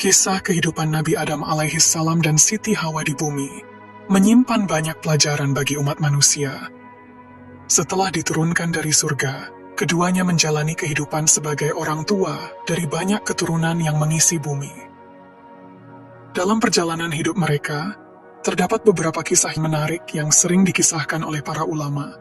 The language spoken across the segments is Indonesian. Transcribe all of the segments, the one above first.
Kisah kehidupan Nabi Adam alaihissalam dan Siti Hawa di bumi menyimpan banyak pelajaran bagi umat manusia. Setelah diturunkan dari surga, keduanya menjalani kehidupan sebagai orang tua dari banyak keturunan yang mengisi bumi. Dalam perjalanan hidup mereka, terdapat beberapa kisah menarik yang sering dikisahkan oleh para ulama.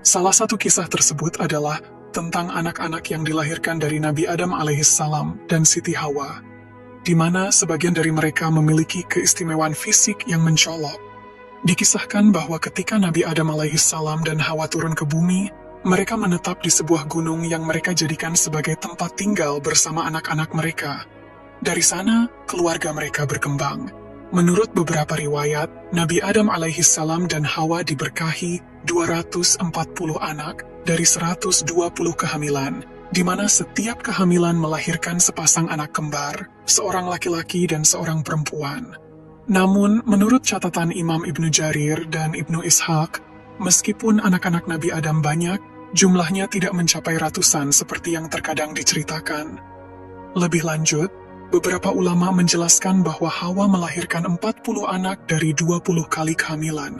Salah satu kisah tersebut adalah tentang anak-anak yang dilahirkan dari Nabi Adam alaihissalam dan Siti Hawa, di mana sebagian dari mereka memiliki keistimewaan fisik yang mencolok. Dikisahkan bahwa ketika Nabi Adam alaihissalam dan Hawa turun ke bumi, mereka menetap di sebuah gunung yang mereka jadikan sebagai tempat tinggal bersama anak-anak mereka. Dari sana, keluarga mereka berkembang. Menurut beberapa riwayat, Nabi Adam alaihissalam dan Hawa diberkahi 240 anak dari 120 kehamilan, di mana setiap kehamilan melahirkan sepasang anak kembar, seorang laki-laki dan seorang perempuan. Namun, menurut catatan Imam Ibnu Jarir dan Ibnu Ishaq, meskipun anak-anak Nabi Adam banyak, jumlahnya tidak mencapai ratusan seperti yang terkadang diceritakan. Lebih lanjut, beberapa ulama menjelaskan bahwa Hawa melahirkan 40 anak dari 20 kali kehamilan.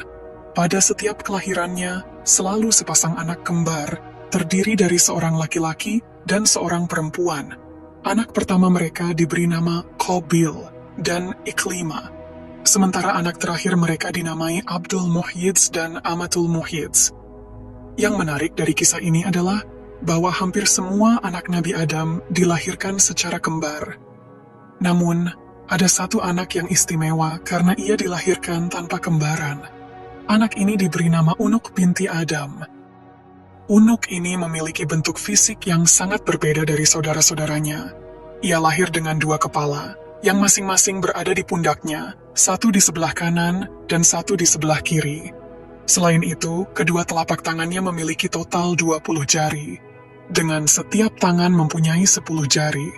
Pada setiap kelahirannya, selalu sepasang anak kembar, terdiri dari seorang laki-laki dan seorang perempuan. Anak pertama mereka diberi nama Qabil dan Iklima, sementara anak terakhir mereka dinamai Abdul Muhyiddz dan Amatul Muhyiddz. Yang menarik dari kisah ini adalah bahwa hampir semua anak Nabi Adam dilahirkan secara kembar. Namun, ada satu anak yang istimewa karena ia dilahirkan tanpa kembaran. Anak ini diberi nama Unuk binti Adam. Unuk ini memiliki bentuk fisik yang sangat berbeda dari saudara-saudaranya. Ia lahir dengan dua kepala, yang masing-masing berada di pundaknya, satu di sebelah kanan dan satu di sebelah kiri. Selain itu, kedua telapak tangannya memiliki total 20 jari, dengan setiap tangan mempunyai 10 jari.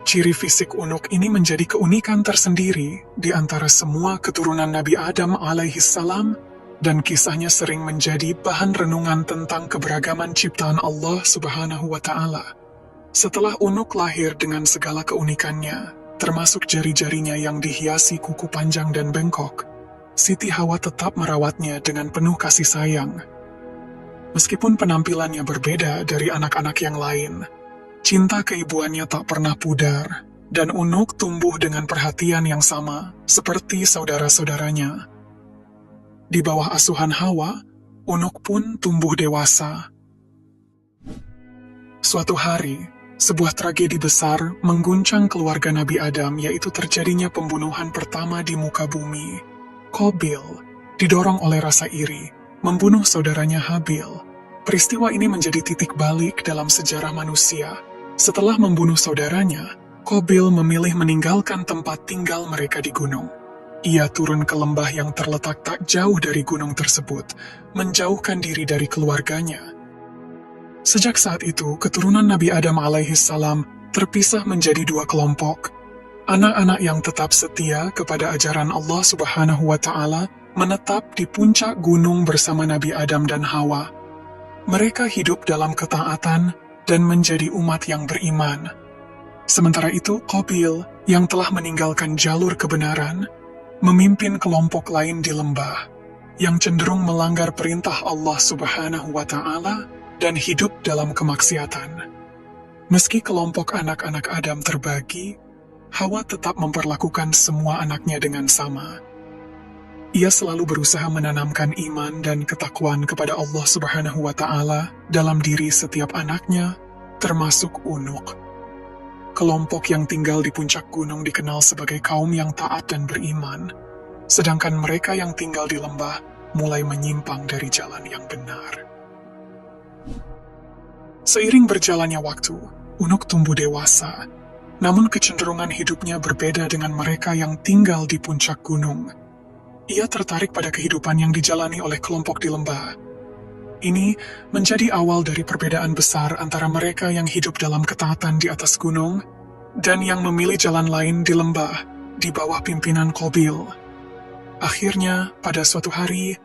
Ciri fisik Unuk ini menjadi keunikan tersendiri di antara semua keturunan Nabi Adam alaihissalam, dan kisahnya sering menjadi bahan renungan tentang keberagaman ciptaan Allah Subhanahu wa Ta'ala. Setelah Unuk lahir dengan segala keunikannya, termasuk jari-jarinya yang dihiasi kuku panjang dan bengkok, Siti Hawa tetap merawatnya dengan penuh kasih sayang. Meskipun penampilannya berbeda dari anak-anak yang lain, cinta keibuannya tak pernah pudar, dan Unuk tumbuh dengan perhatian yang sama seperti saudara-saudaranya. Di bawah asuhan Hawa, Unuk pun tumbuh dewasa. Suatu hari, sebuah tragedi besar mengguncang keluarga Nabi Adam, yaitu terjadinya pembunuhan pertama di muka bumi. Qabil, didorong oleh rasa iri, membunuh saudaranya Habil. Peristiwa ini menjadi titik balik dalam sejarah manusia. Setelah membunuh saudaranya, Qabil memilih meninggalkan tempat tinggal mereka di gunung. Ia turun ke lembah yang terletak tak jauh dari gunung tersebut, menjauhkan diri dari keluarganya. Sejak saat itu, keturunan Nabi Adam alaihissalam terpisah menjadi dua kelompok. Anak-anak yang tetap setia kepada ajaran Allah Subhanahu wa Ta'ala menetap di puncak gunung bersama Nabi Adam dan Hawa. Mereka hidup dalam ketaatan dan menjadi umat yang beriman. Sementara itu, Qabil yang telah meninggalkan jalur kebenaran memimpin kelompok lain di lembah yang cenderung melanggar perintah Allah Subhanahu wa Ta'ala dan hidup dalam kemaksiatan. Meski kelompok anak-anak Adam terbagi, Hawa tetap memperlakukan semua anaknya dengan sama. Ia selalu berusaha menanamkan iman dan ketakwaan kepada Allah Subhanahu wa Ta'ala dalam diri setiap anaknya, termasuk Unuk. Kelompok yang tinggal di puncak gunung dikenal sebagai kaum yang taat dan beriman, sedangkan mereka yang tinggal di lembah mulai menyimpang dari jalan yang benar. Seiring berjalannya waktu, Unuk tumbuh dewasa, namun kecenderungan hidupnya berbeda dengan mereka yang tinggal di puncak gunung. Ia tertarik pada kehidupan yang dijalani oleh kelompok di lembah. Ini menjadi awal dari perbedaan besar antara mereka yang hidup dalam ketaatan di atas gunung dan yang memilih jalan lain di lembah di bawah pimpinan Qabil. Akhirnya, pada suatu hari,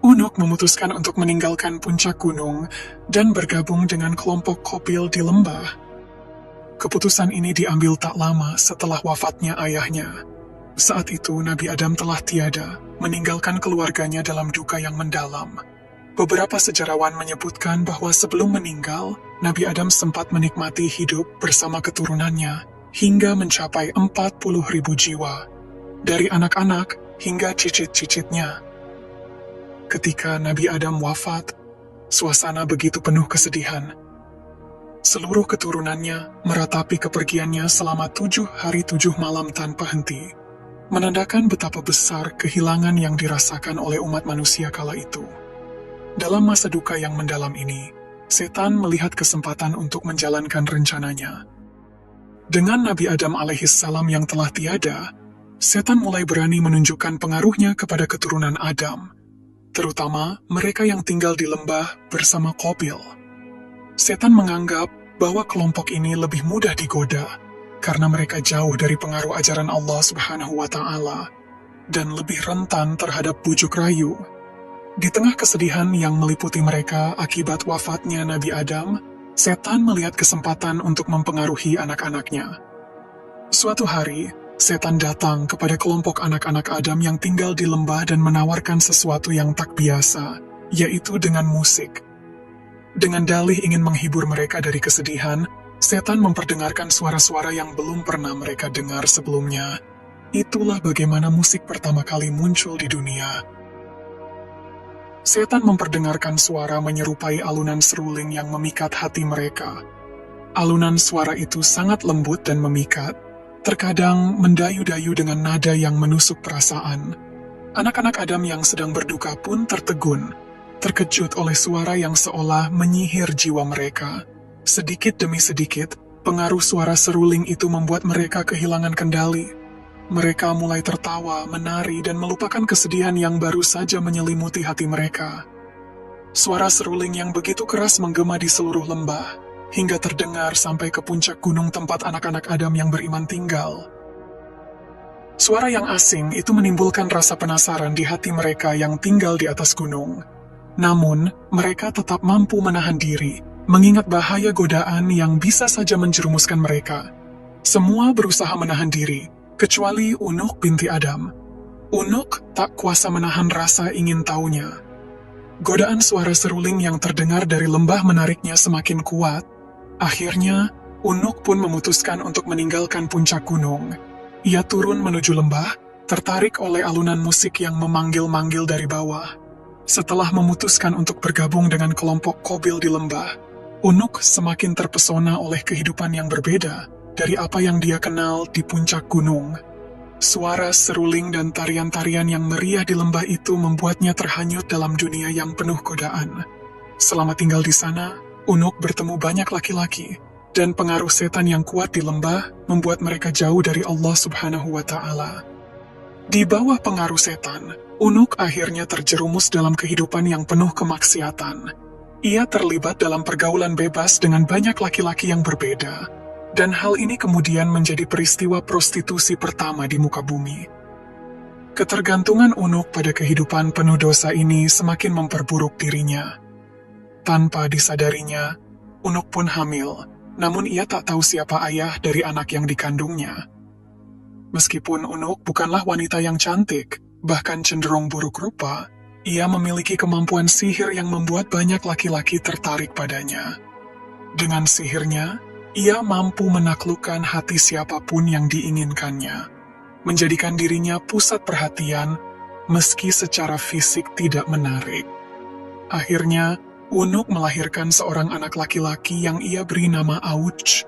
Unuk memutuskan untuk meninggalkan puncak gunung dan bergabung dengan kelompok Qabil di lembah. Keputusan ini diambil tak lama setelah wafatnya ayahnya. Saat itu Nabi Adam telah tiada, meninggalkan keluarganya dalam duka yang mendalam. Beberapa sejarawan menyebutkan bahwa sebelum meninggal, Nabi Adam sempat menikmati hidup bersama keturunannya hingga mencapai 40.000 jiwa, dari anak-anak hingga cicit-cicitnya. Ketika Nabi Adam wafat, suasana begitu penuh kesedihan. Seluruh keturunannya meratapi kepergiannya selama 7 hari 7 malam tanpa henti, menandakan betapa besar kehilangan yang dirasakan oleh umat manusia kala itu. Dalam masa duka yang mendalam ini, setan melihat kesempatan untuk menjalankan rencananya. Dengan Nabi Adam alaihissalam yang telah tiada, setan mulai berani menunjukkan pengaruhnya kepada keturunan Adam, terutama mereka yang tinggal di lembah bersama Qabil. Setan menganggap bahwa kelompok ini lebih mudah digoda karena mereka jauh dari pengaruh ajaran Allah Subhanahu wa Ta'ala dan lebih rentan terhadap bujuk rayu. Di tengah kesedihan yang meliputi mereka akibat wafatnya Nabi Adam, setan melihat kesempatan untuk mempengaruhi anak-anaknya. Suatu hari, setan datang kepada kelompok anak-anak Adam yang tinggal di lembah dan menawarkan sesuatu yang tak biasa, yaitu dengan musik. Dengan dalih ingin menghibur mereka dari kesedihan, setan memperdengarkan suara-suara yang belum pernah mereka dengar sebelumnya. Itulah bagaimana musik pertama kali muncul di dunia. Setan memperdengarkan suara menyerupai alunan seruling yang memikat hati mereka. Alunan suara itu sangat lembut dan memikat, terkadang mendayu-dayu dengan nada yang menusuk perasaan. Anak-anak Adam yang sedang berduka pun tertegun, terkejut oleh suara yang seolah menyihir jiwa mereka. Sedikit demi sedikit, pengaruh suara seruling itu membuat mereka kehilangan kendali. Mereka mulai tertawa, menari, dan melupakan kesedihan yang baru saja menyelimuti hati mereka. Suara seruling yang begitu keras menggema di seluruh lembah, hingga terdengar sampai ke puncak gunung tempat anak-anak Adam yang beriman tinggal. Suara yang asing itu menimbulkan rasa penasaran di hati mereka yang tinggal di atas gunung. Namun, mereka tetap mampu menahan diri, mengingat bahaya godaan yang bisa saja menjerumuskan mereka. Semua berusaha menahan diri, kecuali Unuk binti Adam. Unuk tak kuasa menahan rasa ingin tahunya. Godaan suara seruling yang terdengar dari lembah menariknya semakin kuat. Akhirnya, Unuk pun memutuskan untuk meninggalkan puncak gunung. Ia turun menuju lembah, tertarik oleh alunan musik yang memanggil-manggil dari bawah. Setelah memutuskan untuk bergabung dengan kelompok Qabil di lembah, Unuk semakin terpesona oleh kehidupan yang berbeda dari apa yang dia kenal di puncak gunung. Suara seruling dan tarian-tarian yang meriah di lembah itu membuatnya terhanyut dalam dunia yang penuh godaan. Selama tinggal di sana, Unuk bertemu banyak laki-laki, dan pengaruh setan yang kuat di lembah membuat mereka jauh dari Allah Subhanahu wa Ta'ala. Di bawah pengaruh setan, Unuk akhirnya terjerumus dalam kehidupan yang penuh kemaksiatan. Ia terlibat dalam pergaulan bebas dengan banyak laki-laki yang berbeda, dan hal ini kemudian menjadi peristiwa prostitusi pertama di muka bumi. Ketergantungan Unuk pada kehidupan penuh dosa ini semakin memperburuk dirinya. Tanpa disadarinya, Unuk pun hamil, namun ia tak tahu siapa ayah dari anak yang dikandungnya. Meskipun Unuk bukanlah wanita yang cantik, bahkan cenderung buruk rupa, ia memiliki kemampuan sihir yang membuat banyak laki-laki tertarik padanya. Dengan sihirnya, ia mampu menaklukkan hati siapapun yang diinginkannya, menjadikan dirinya pusat perhatian meski secara fisik tidak menarik. Akhirnya, Unuk melahirkan seorang anak laki-laki yang ia beri nama Auj.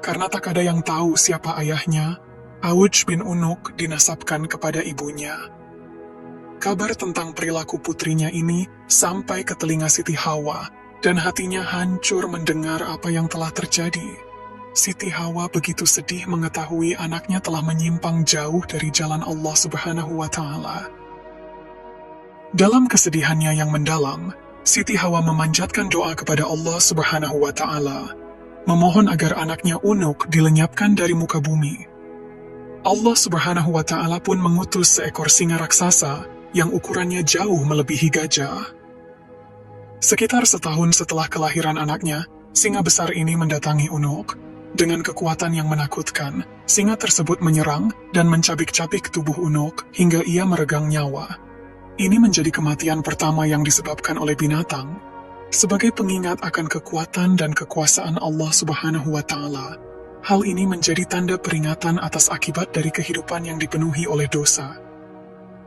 Karena tak ada yang tahu siapa ayahnya, Auj bin Unuk dinasabkan kepada ibunya. Kabar tentang perilaku putrinya ini sampai ke telinga Siti Hawa, dan hatinya hancur mendengar apa yang telah terjadi. Siti Hawa begitu sedih mengetahui anaknya telah menyimpang jauh dari jalan Allah Subhanahu wa Ta'ala. Dalam kesedihannya yang mendalam, Siti Hawa memanjatkan doa kepada Allah Subhanahu wa Ta'ala, memohon agar anaknya Unuk dilenyapkan dari muka bumi. Allah Subhanahu wa Ta'ala pun mengutus seekor singa raksasa yang ukurannya jauh melebihi gajah. Sekitar setahun setelah kelahiran anaknya, singa besar ini mendatangi Unuk. Dengan kekuatan yang menakutkan, singa tersebut menyerang dan mencabik-cabik tubuh Unuk hingga ia meregang nyawa. Ini menjadi kematian pertama yang disebabkan oleh binatang, sebagai pengingat akan kekuatan dan kekuasaan Allah Subhanahu wa Ta'ala. Hal ini menjadi tanda peringatan atas akibat dari kehidupan yang dipenuhi oleh dosa.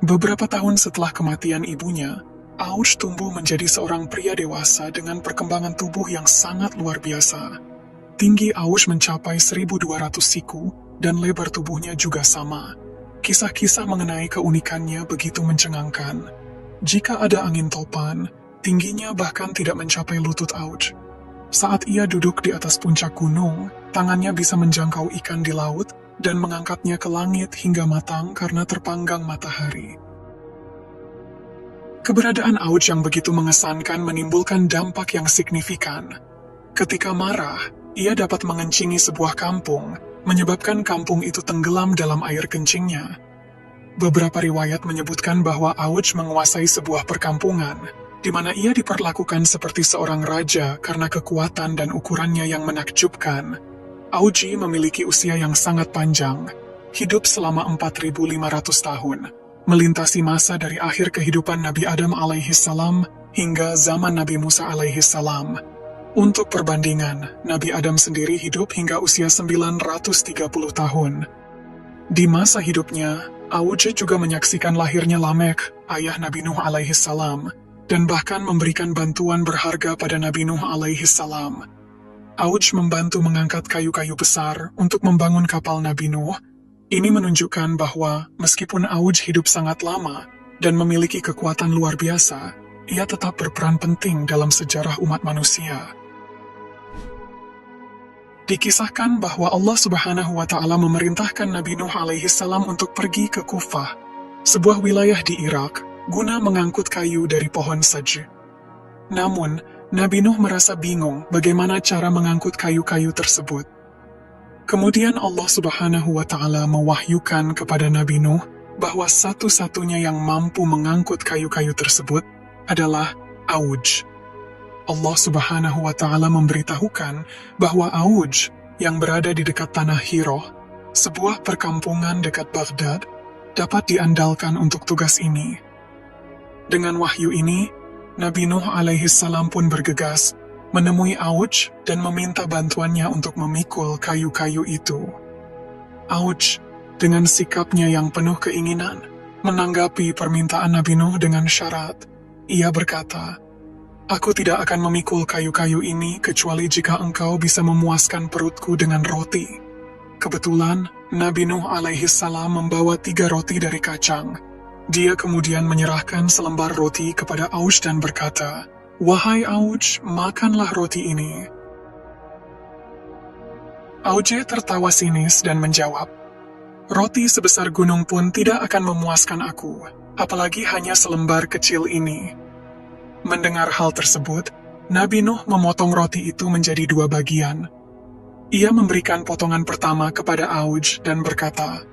Beberapa tahun setelah kematian ibunya, Auj tumbuh menjadi seorang pria dewasa dengan perkembangan tubuh yang sangat luar biasa. Tinggi Auj mencapai 1.200 siku dan lebar tubuhnya juga sama. Kisah-kisah mengenai keunikannya begitu mencengangkan. Jika ada angin topan, tingginya bahkan tidak mencapai lutut Auj. Saat ia duduk di atas puncak gunung, tangannya bisa menjangkau ikan di laut dan mengangkatnya ke langit hingga matang karena terpanggang matahari. Keberadaan Auj yang begitu mengesankan menimbulkan dampak yang signifikan. Ketika marah, ia dapat mengencingi sebuah kampung, menyebabkan kampung itu tenggelam dalam air kencingnya. Beberapa riwayat menyebutkan bahwa Auj menguasai sebuah perkampungan, di mana ia diperlakukan seperti seorang raja karena kekuatan dan ukurannya yang menakjubkan. Auji memiliki usia yang sangat panjang, hidup selama 4.500 tahun, melintasi masa dari akhir kehidupan Nabi Adam alaihissalam hingga zaman Nabi Musa alaihissalam. Untuk perbandingan, Nabi Adam sendiri hidup hingga usia 930 tahun. Di masa hidupnya, Auj juga menyaksikan lahirnya Lamek, ayah Nabi Nuh alaihissalam, dan bahkan memberikan bantuan berharga pada Nabi Nuh alaihissalam. Auj membantu mengangkat kayu-kayu besar untuk membangun kapal Nabi Nuh. Ini menunjukkan bahwa meskipun Auj hidup sangat lama dan memiliki kekuatan luar biasa, ia tetap berperan penting dalam sejarah umat manusia. Dikisahkan bahwa Allah Subhanahu wa Ta'ala memerintahkan Nabi Nuh alaihissalam untuk pergi ke Kufah, sebuah wilayah di Irak, guna mengangkut kayu dari pohon saj. Namun, Nabi Nuh merasa bingung bagaimana cara mengangkut kayu-kayu tersebut. Kemudian Allah Subhanahu wa Ta'ala mewahyukan kepada Nabi Nuh bahwa satu-satunya yang mampu mengangkut kayu-kayu tersebut adalah Auj. Allah Subhanahu wa Ta'ala memberitahukan bahwa Auj yang berada di dekat tanah Hiro, sebuah perkampungan dekat Baghdad, dapat diandalkan untuk tugas ini. Dengan wahyu ini, Nabi Nuh alaihissalam pun bergegas menemui Auj dan meminta bantuannya untuk memikul kayu-kayu itu. Auj, dengan sikapnya yang penuh keinginan, menanggapi permintaan Nabi Nuh dengan syarat. Ia berkata, "Aku tidak akan memikul kayu-kayu ini kecuali jika engkau bisa memuaskan perutku dengan roti." Kebetulan, Nabi Nuh alaihissalam membawa 3 roti dari kacang. Dia kemudian menyerahkan selembar roti kepada Auj dan berkata, "Wahai Auj, makanlah roti ini." Auj tertawa sinis dan menjawab, "Roti sebesar gunung pun tidak akan memuaskan aku, apalagi hanya selembar kecil ini." Mendengar hal tersebut, Nabi Nuh memotong roti itu menjadi 2 bagian. Ia memberikan potongan pertama kepada Auj dan berkata,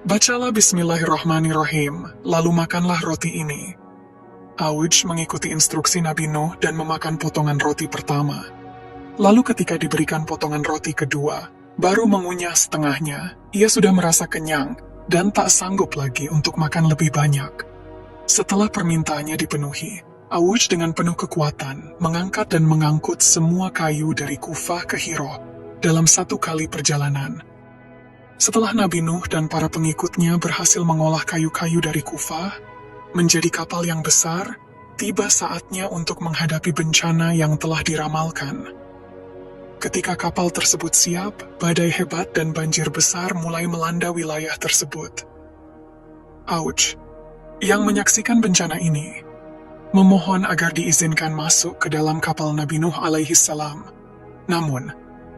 "Bacalah Bismillahirrahmanirrahim, lalu makanlah roti ini." Auj mengikuti instruksi Nabi Nuh dan memakan potongan roti pertama. Lalu ketika diberikan potongan roti kedua, baru mengunyah setengahnya, ia sudah merasa kenyang dan tak sanggup lagi untuk makan lebih banyak. Setelah permintaannya dipenuhi, Auj dengan penuh kekuatan mengangkat dan mengangkut semua kayu dari Kufah ke Hiro dalam 1 kali perjalanan. Setelah Nabi Nuh dan para pengikutnya berhasil mengolah kayu-kayu dari Kufah menjadi kapal yang besar, tiba saatnya untuk menghadapi bencana yang telah diramalkan. Ketika kapal tersebut siap, badai hebat dan banjir besar mulai melanda wilayah tersebut. Auj, yang menyaksikan bencana ini, memohon agar diizinkan masuk ke dalam kapal Nabi Nuh alaihissalam. Namun,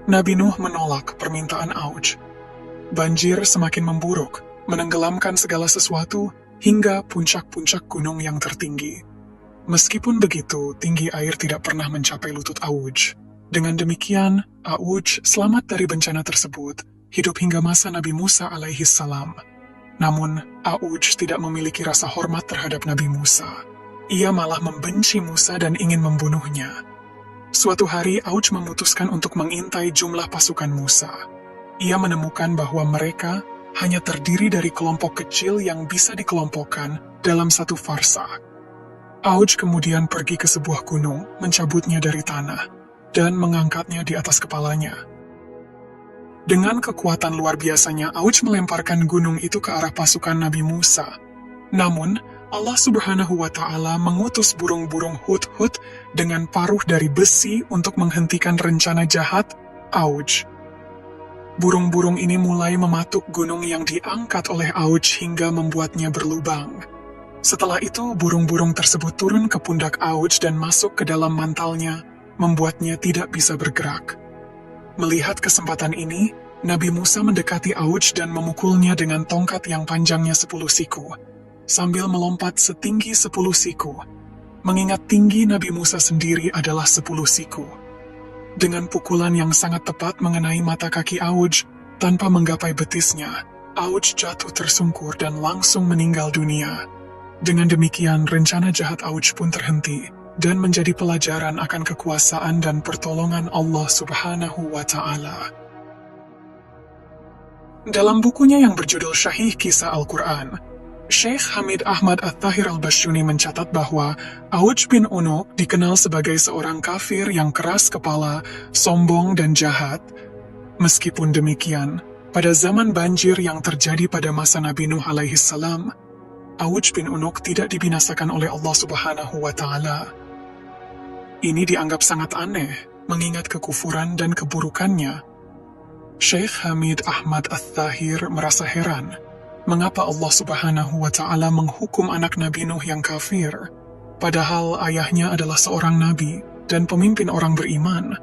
Nabi Nuh menolak permintaan Auj. Banjir semakin memburuk, menenggelamkan segala sesuatu hingga puncak-puncak gunung yang tertinggi. Meskipun begitu, tinggi air tidak pernah mencapai lutut Auj. Dengan demikian, Auj selamat dari bencana tersebut, hidup hingga masa Nabi Musa alaihissalam. Namun, Auj tidak memiliki rasa hormat terhadap Nabi Musa. Ia malah membenci Musa dan ingin membunuhnya. Suatu hari Auj memutuskan untuk mengintai jumlah pasukan Musa. Ia menemukan bahwa mereka hanya terdiri dari kelompok kecil yang bisa dikelompokkan dalam satu farsa. Auj kemudian pergi ke sebuah gunung, mencabutnya dari tanah, dan mengangkatnya di atas kepalanya. Dengan kekuatan luar biasanya, Auj melemparkan gunung itu ke arah pasukan Nabi Musa. Namun, Allah Subhanahu wa Ta'ala mengutus burung-burung hut-hut dengan paruh dari besi untuk menghentikan rencana jahat Auj. Burung-burung ini mulai mematuk gunung yang diangkat oleh Auj hingga membuatnya berlubang. Setelah itu, burung-burung tersebut turun ke pundak Auj dan masuk ke dalam mantalnya, membuatnya tidak bisa bergerak. Melihat kesempatan ini, Nabi Musa mendekati Auj dan memukulnya dengan tongkat yang panjangnya 10 siku, sambil melompat setinggi 10 siku. Mengingat tinggi Nabi Musa sendiri adalah 10 siku. Dengan pukulan yang sangat tepat mengenai mata kaki Auj, tanpa menggapai betisnya, Auj jatuh tersungkur dan langsung meninggal dunia. Dengan demikian, rencana jahat Auj pun terhenti, dan menjadi pelajaran akan kekuasaan dan pertolongan Allah Subhanahu wa Ta'ala. Dalam bukunya yang berjudul Syahih Kisah Al-Quran, Syekh Hamid Ahmad At-Tahir Al-Bashuni mencatat bahwa Auj bin Unuk dikenal sebagai seorang kafir yang keras kepala, sombong dan jahat. Meskipun demikian, pada zaman banjir yang terjadi pada masa Nabi Nuh alaihi salam, Auj bin Unuk tidak dibinasakan oleh Allah Subhanahu wa Ta'ala. Ini dianggap sangat aneh, mengingat kekufuran dan keburukannya. Syekh Hamid Ahmad At-Tahir merasa heran, mengapa Allah Subhanahu wa Ta'ala menghukum anak Nabi Nuh yang kafir, padahal ayahnya adalah seorang nabi dan pemimpin orang beriman,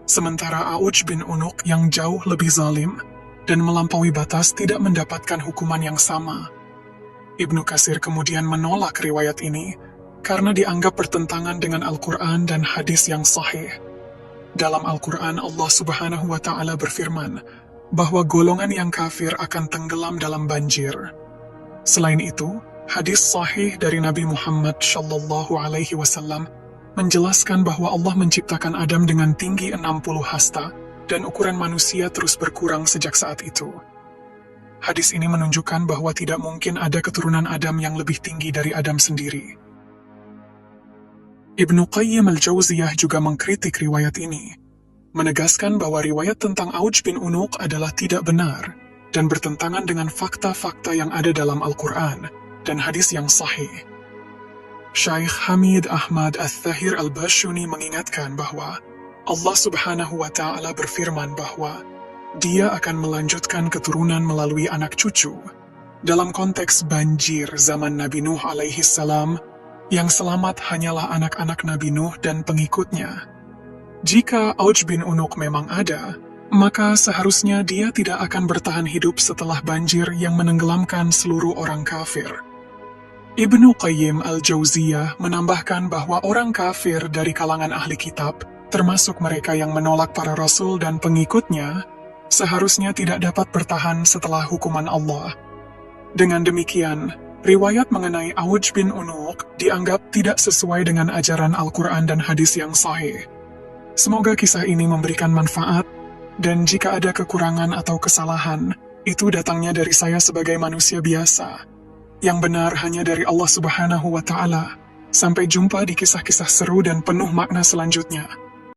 sementara Auj bin Unuk yang jauh lebih zalim dan melampaui batas tidak mendapatkan hukuman yang sama. Ibnu Katsir kemudian menolak riwayat ini karena dianggap bertentangan dengan Al-Quran dan hadis yang sahih. Dalam Al-Quran, Allah Subhanahu wa Ta'ala berfirman bahwa golongan yang kafir akan tenggelam dalam banjir. Selain itu, hadis sahih dari Nabi Muhammad Shallallahu Alaihi Wasallam menjelaskan bahwa Allah menciptakan Adam dengan tinggi 60 hasta dan ukuran manusia terus berkurang sejak saat itu. Hadis ini menunjukkan bahwa tidak mungkin ada keturunan Adam yang lebih tinggi dari Adam sendiri. Ibnu Qayyim al-Jauziyah juga mengkritik riwayat ini, menegaskan bahwa riwayat tentang Auj bin Unuk adalah tidak benar dan bertentangan dengan fakta-fakta yang ada dalam Al-Quran dan hadis yang sahih. Syekh Hamid Ahmad At-Tahir Al-Bashuni mengingatkan bahwa Allah Subhanahu wa Ta'ala berfirman bahwa Dia akan melanjutkan keturunan melalui anak cucu. Dalam konteks banjir zaman Nabi Nuh alaihi salam, yang selamat hanyalah anak-anak Nabi Nuh dan pengikutnya. Jika Auj bin Unuk memang ada, maka seharusnya dia tidak akan bertahan hidup setelah banjir yang menenggelamkan seluruh orang kafir. Ibnu Qayyim al-Jauziyah menambahkan bahwa orang kafir dari kalangan ahli kitab, termasuk mereka yang menolak para rasul dan pengikutnya, seharusnya tidak dapat bertahan setelah hukuman Allah. Dengan demikian, riwayat mengenai Auj bin Unuk dianggap tidak sesuai dengan ajaran Al-Quran dan hadis yang sahih. Semoga kisah ini memberikan manfaat, dan jika ada kekurangan atau kesalahan, itu datangnya dari saya sebagai manusia biasa. Yang benar hanya dari Allah Subhanahu wa Ta'ala. Sampai jumpa di kisah-kisah seru dan penuh makna selanjutnya.